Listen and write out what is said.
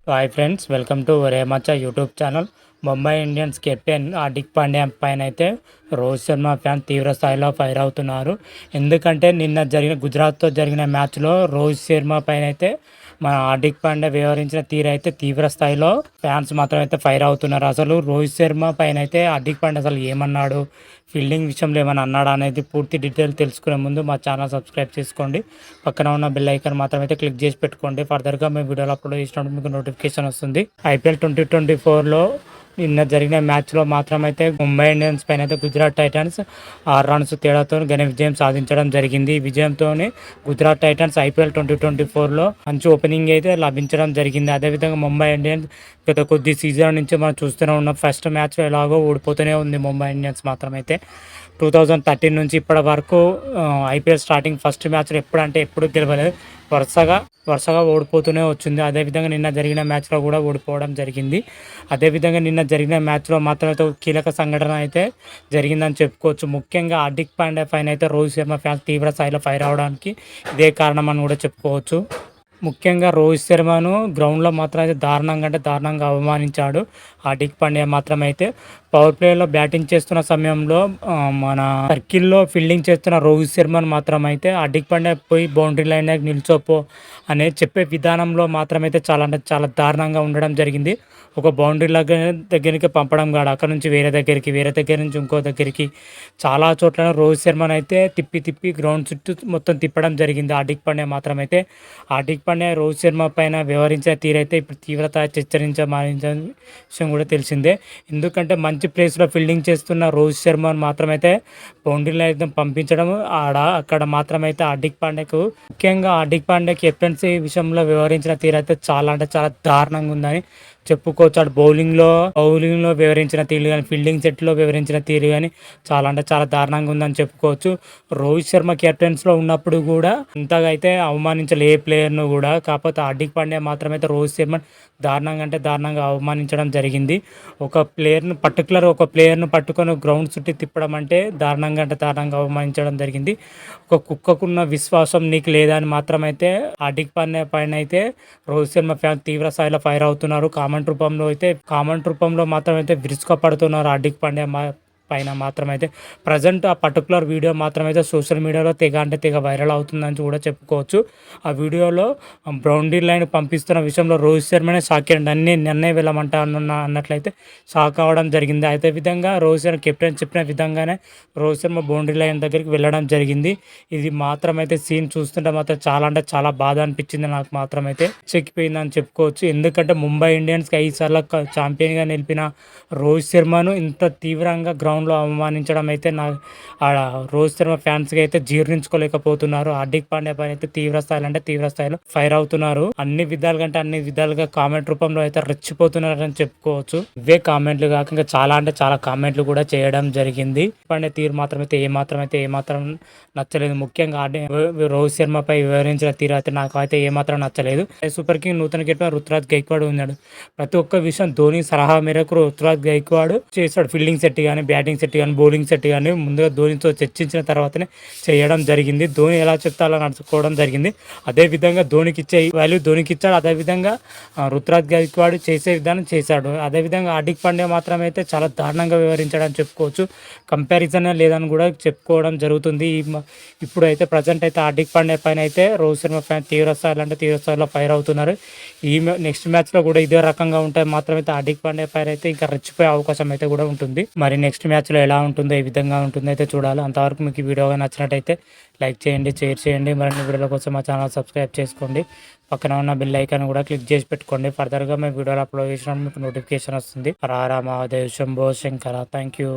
Hi friends, welcome to ఒరే మచ్చా YouTube channel. Mumbai Indians captain Hardik Pandya పైన అయితే రోహిత్ శర్మ ఫ్యాన్ తీవ్ర స్థాయిలో ఫైర్ అవుతున్నారు. ఎందుకంటే నిన్న గుజరాత్తో జరిగిన మ్యాచ్లో రోహిత్ శర్మ పైన అయితే మన హార్దిక్ పాండ్యా వ్యవహరించిన తీరు అయితే తీవ్ర స్థాయిలో ఫ్యాన్స్ మాత్రం అయితే ఫైర్ అవుతున్నారు. అసలు రోహిత్ శర్మ పైన అయితే హార్దిక్ పాండ్యా అసలు ఏమన్నాడు, ఫీల్డింగ్ విషయంలో ఏమన్నా అన్నాడా అనేది పూర్తి డీటెయిల్ తెలుసుకునే ముందు మా ఛానల్ సబ్స్క్రైబ్ చేసుకోండి. పక్కన ఉన్న బెల్ ఐకాన్ మాత్రం అయితే క్లిక్ చేసి పెట్టుకోండి. ఫర్దర్గా మేము వీడియోలు అప్లోడ్ చేసినప్పుడు మీకు నోటిఫికేషన్ వస్తుంది. ఐపీఎల్ 2024లో నిన్న జరిగిన మ్యాచ్లో మాత్రమైతే ముంబై ఇండియన్స్ పైన అయితే గుజరాత్ టైటన్స్ 6 రన్స్ తేడాతో ఘన విజయం సాధించడం జరిగింది. ఈ విజయంతోనే గుజరాత్ టైటన్స్ ఐపీఎల్ 2024లో మంచి ఓపెనింగ్ అయితే లభించడం జరిగింది. అదేవిధంగా ముంబై ఇండియన్స్ గత కొద్ది సీజన్ నుంచి మనం చూస్తూనే ఉన్న ఫస్ట్ మ్యాచ్ ఎలాగో ఓడిపోతూనే ఉంది. ముంబై ఇండియన్స్ మాత్రమైతే 2013 నుంచి ఇప్పటి వరకు ఐపీఎల్ స్టార్టింగ్ ఫస్ట్ మ్యాచ్లో ఎప్పుడు గెలవలేదు. వరుసగా ఓడిపోతూనే వచ్చింది. అదేవిధంగా నిన్న జరిగిన మ్యాచ్లో కూడా ఓడిపోవడం జరిగింది. అదేవిధంగా నిన్న జరిగిన మ్యాచ్లో మాత్రమైతే కీలక సంఘటన అయితే జరిగిందని చెప్పుకోవచ్చు. ముఖ్యంగా హార్దిక్ పాండ్యా పైన అయితే రోహిత్ శర్మ ఫ్యాన్స్ తీవ్ర స్థాయిలో ఫైర్ అవడానికి ఇదే కారణం అని కూడా చెప్పుకోవచ్చు. ముఖ్యంగా రోహిత్ శర్మను గ్రౌండ్లో మాత్రం అయితే దారుణంగా అవమానించాడు హార్దిక్ పాండ్యా. మాత్రమైతే పవర్ ప్లేలో బ్యాటింగ్ చేస్తున్న సమయంలో మన సర్కిల్లో ఫీల్డింగ్ చేస్తున్న రోహిత్ శర్మను మాత్రమైతే హార్దిక్ పాండ్యా పోయి బౌండరీ లైన్ దగ్గర నిల్చోపో అనే చెప్పే విధానంలో మాత్రమైతే చాలా దారుణంగా ఉండడం జరిగింది. ఒక బౌండరీ దగ్గరికి పంపడం కాదు, అక్కడ నుంచి వేరే దగ్గర నుంచి ఇంకో దగ్గరికి చాలా చోట్ల రోహిత్ శర్మను అయితే తిప్పి గ్రౌండ్ చుట్టూ మొత్తం తిప్పడం జరిగింది. హార్దిక్ పాండ్యా రోహిత్ శర్మ పైన వ్యవహరించే తీరైతే ఇప్పుడు తీవ్రత మారించిన విషయం కూడా తెలిసిందే. ఎందుకంటే మంచి ప్లేస్లో ఫీల్డింగ్ చేస్తున్న రోహిత్ శర్మను మాత్రమైతే బౌండరీ లైన్ పంపించడం అక్కడ మాత్రమైతే ముఖ్యంగా హార్దిక్ పాండ్యా కెప్టెన్సీ విషయంలో వ్యవహరించిన తీరైతే చాలా దారుణంగా ఉందని చెప్పుకోవచ్చు. బౌలింగ్లో వివరించిన తీరు కానీ ఫీల్డింగ్ సెట్లో వివరించిన తీరు కానీ చాలా దారుణంగా ఉందని చెప్పుకోవచ్చు. రోహిత్ శర్మ కెప్టెన్స్లో ఉన్నప్పుడు కూడా ఇంతగా అయితే అవమానించలే ఏ ప్లేయర్ను కూడా. కాకపోతే హార్దిక్ పాండ్యా మాత్రమైతే రోహిత్ శర్మ దారుణంగా అవమానించడం జరిగింది. ఒక ప్లేయర్ను పట్టుకొని గ్రౌండ్ చుట్టి తిప్పడం అంటే దారుణంగా అవమానించడం జరిగింది. ఒక కుక్కకున్న విశ్వాసం నీకు లేదా అని మాత్రమైతే హార్దిక్ పాండ్యా పైన అయితే రోహిత్ శర్మ ఫ్యాన్ తీవ్ర స్థాయిలో ఫైర్ అవుతున్నారు. కామెంట్ రూపంలో మాత్రమైతే విరుచుకపడుతున్నారు హార్దిక్ పాండ్యా పైన మాత్రమైతే. ప్రజెంట్ ఆ పర్టికులర్ వీడియో మాత్రమైతే సోషల్ మీడియాలో తెగ వైరల్ అవుతుందని కూడా చెప్పుకోవచ్చు. ఆ వీడియోలో బౌండరీ లైన్ పంపిస్తున్న విషయంలో రోహిత్ శర్మనే షాక్ అయ్యండి. నన్నే వెళ్ళమంటా అన్నట్లయితే షాక్ అవ్వడం జరిగింది. అదే విధంగా రోహిత్ శర్మ కెప్టెన్ చెప్పిన విధంగానే రోహిత్ శర్మ బౌండరీ లైన్ దగ్గరికి వెళ్ళడం జరిగింది. ఇది మాత్రమైతే సీన్ చూస్తుంటే మాత్రం చాలా బాధ అనిపించింది. నాకు మాత్రమైతే చెక్కిపోయిందని చెప్పుకోవచ్చు. ఎందుకంటే ముంబై ఇండియన్స్కి 5 సార్లు ఛాంపియన్గా నిలిపిన రోహిత్ శర్మను ఇంత తీవ్రంగా గ్రౌండ్లో అవమానించడం అయితే రోహిత్ శర్మ ఫ్యాన్స్కి అయితే జీర్ణించుకోలేకపోతున్నారు. హార్దిక్ పాండ్యా పైన అయితే తీవ్ర స్థాయిలో ఫైర్ అవుతున్నారు. అన్ని విధాలుగా కామెంట్ రూపంలో అయితే రెచ్చిపోతున్నారని చెప్పుకోవచ్చు. ఇవే కామెంట్లు కాక ఇంకా చాలా కామెంట్లు కూడా చేయడం జరిగింది. పాండ్యా తీరు ఏమాత్రం నచ్చలేదు. ముఖ్యంగా రోహిత్ శర్మ పై వివరించిన తీరు అయితే నాకు అయితే ఏమాత్రం నచ్చలేదు. సూపర్ కింగ్ నూతన కెప్టెన్ రుతురాజ్ గైక్వాడ్ ఉన్నాడు. ప్రతి ఒక్క విషయం ధోని సలహా మేరకు రుతురాజ్ గైక్వాడ్ చేశాడు. ఫీల్డింగ్ సెట్ కానీ బ్యాటింగ్ సెట్ కానీ బౌలింగ్ సెట్ కానీ ముందుగా ధోనితో చర్చించిన తర్వాతనే చేయడం జరిగింది. ధోని ఎలా చెప్తే అలా నడుచుకోవడం జరిగింది. అదేవిధంగా ధోనికి ఇచ్చే వాల్యూ ధోనికి ఇచ్చాడు. అదేవిధంగా రుతురాజ్ గైక్వాడ్ చేసే విధానం చేశాడు. అదేవిధంగా హార్దిక్ పాండ్యా మాత్రమైతే చాలా దారుణంగా వివరించడానికి చెప్పుకోవచ్చు. కంపారిజన్ లేదని కూడా చెప్పుకోవడం జరుగుతుంది. ఇప్పుడైతే ప్రజెంట్ అయితే హార్దిక్ పాండ్యా పైన అయితే రోహిత్ శర్మ ఫ్యాన్ తీవ్ర స్థాయిలో ఫైర్ అవుతున్నారు. నెక్స్ట్ మ్యాచ్లో కూడా ఇదే రకంగా ఉంటాయి. మాత్రమైతే హార్దిక్ పాండ్యా పైన అయితే ఇంకా రెచ్చిపోయే అవకాశం అయితే కూడా ఉంటుంది. మరి నెక్స్ట్ మ్యాచ్లో ఎలా ఉంటుందో ఏ విధంగా ఉంటుందో అయితే చూడాలి. అంతవరకు మీకు ఈ వీడియో నచ్చినట్టయితే లైక్ చేయండి, షేర్ చేయండి. మరిన్ని వీడియోల కోసం మా ఛానల్ సబ్స్క్రైబ్ చేసుకోండి. పక్కన ఉన్న బెల్ ఐకాన్ కూడా క్లిక్ చేసి పెట్టుకోండి. ఫర్దర్గా మేము వీడియోలు అప్లోడ్ చేసినప్పుడు మీకు నోటిఫికేషన్ వస్తుంది. రారా మహాదేవ్ శంభో శంకర. Thank you.